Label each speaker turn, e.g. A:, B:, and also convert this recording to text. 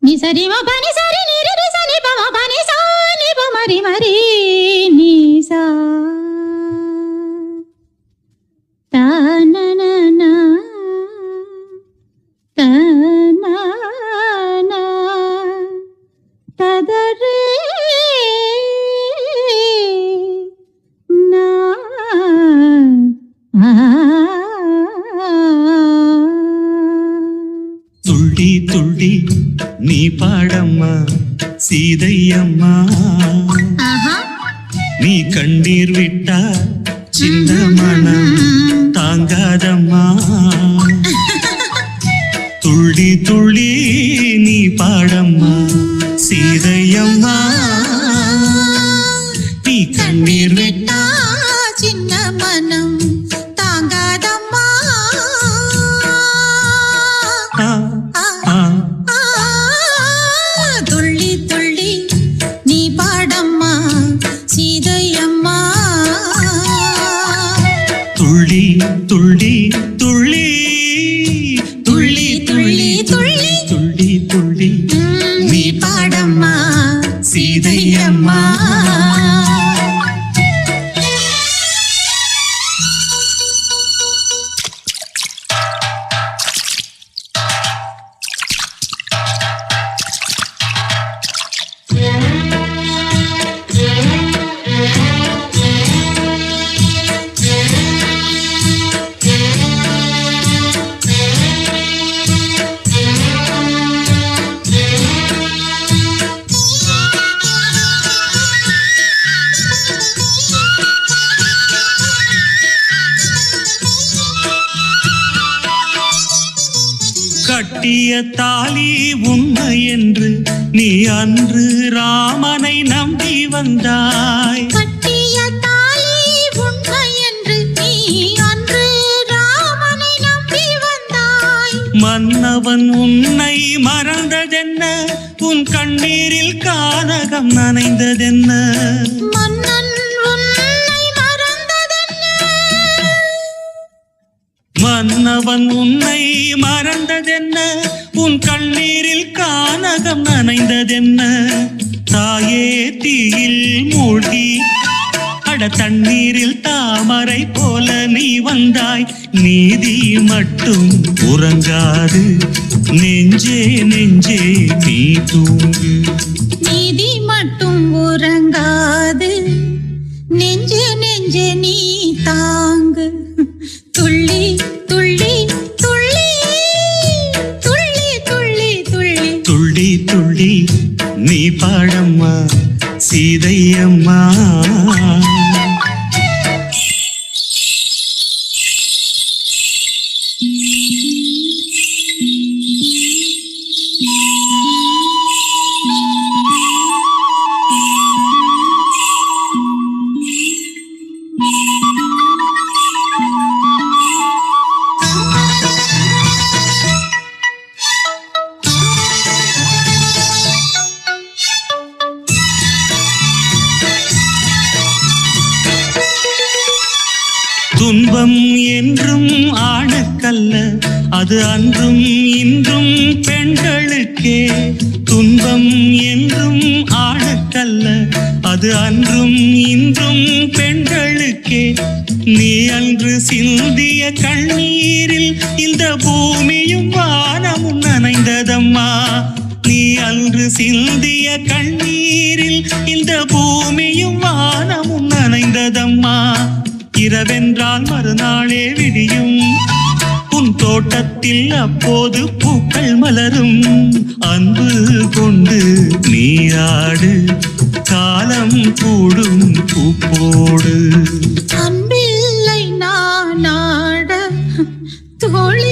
A: ni sari ma pa ni sari ni re sa ni pa ma pa ni sa ni pa ma ri ni sa ta na na na ta na na ta da re na
B: துள்ளி துள்ளி நீ பாடம்மா சீதையம்மா, நீ கண்ணீர் விட்டா சின்ன மனம் தாங்காதம்மா. துள்ளி துள்ளி நீ பாடம்மா சீதையம்மா, நீ கண்ணீர் விட்டா
A: சின்ன மனம் தாங்காதம்மா. துள்ளி துள்ளி நீ பாடம்மா சீதையம்மா.
B: துள்ளி துள்ளி துள்ளி துள்ளி
A: துள்ளி துள்ளி
B: துள்ளி துள்ளி
A: நீ பாடம்மா
B: சீதையம்மா. கட்டிய தாலி உண்மை என்று நீ அன்று ராமனை நம்பி வந்தாய்.
A: கட்டிய தாலி உண்மை என்று நீ அன்று ராமனை நம்பி வந்தாய்.
B: மன்னவன் உன்னை மறந்ததென்ன, உன் கண்ணீரில் கானகம் நனைந்ததென்ன.
A: மன்னன் உன்னை மறந்ததென்ன,
B: மன்னவன் உன்னை மறந்ததென்ன, உன் கண்ணீரில் கானகம் நனைந்ததென்ன. தாயே தீயில் மூழ்கி அட தண்ணீரில் தாமரை போல நீ வந்தாய். நீதி மட்டும் உறங்காது நெஞ்சே நெஞ்சே நீ தூங்கு.
A: நீதி மட்டும் உறங்காது நெஞ்சே நெஞ்சே நீ தாங்கு. துள்ளி துள்ளி துள்ளி துள்ளி துள்ளி துள்ளி
B: துள்ளி துள்ளி நீ பாடம்மா சீதையம்மா. துன்பம் என்றும் ஆணுக்கல்ல, அது அன்றும் இன்றும் பெண்களுக்கே. துன்பம் என்றும் ஆணுக்கல்ல, அது அன்றும் இன்றும் பெண்களுக்கே. நீ அன்று சிந்திய கண்ணீரில் இந்த பூமியும் வானமும் நனைந்ததம்மா. நீ அன்று சிந்திய கண்ணீரில் இந்த பூமியும் வானமும் நனைந்ததம்மா. இரவென்றால் மறுநாளே விடியும், உன் தோட்டத்தில் அப்போது பூக்கள் மலரும். அன்பு கொண்டு நீராடு, காலம் கூடும் பூப்போடு.
A: அன்பில்லை நான் ஆட தோழி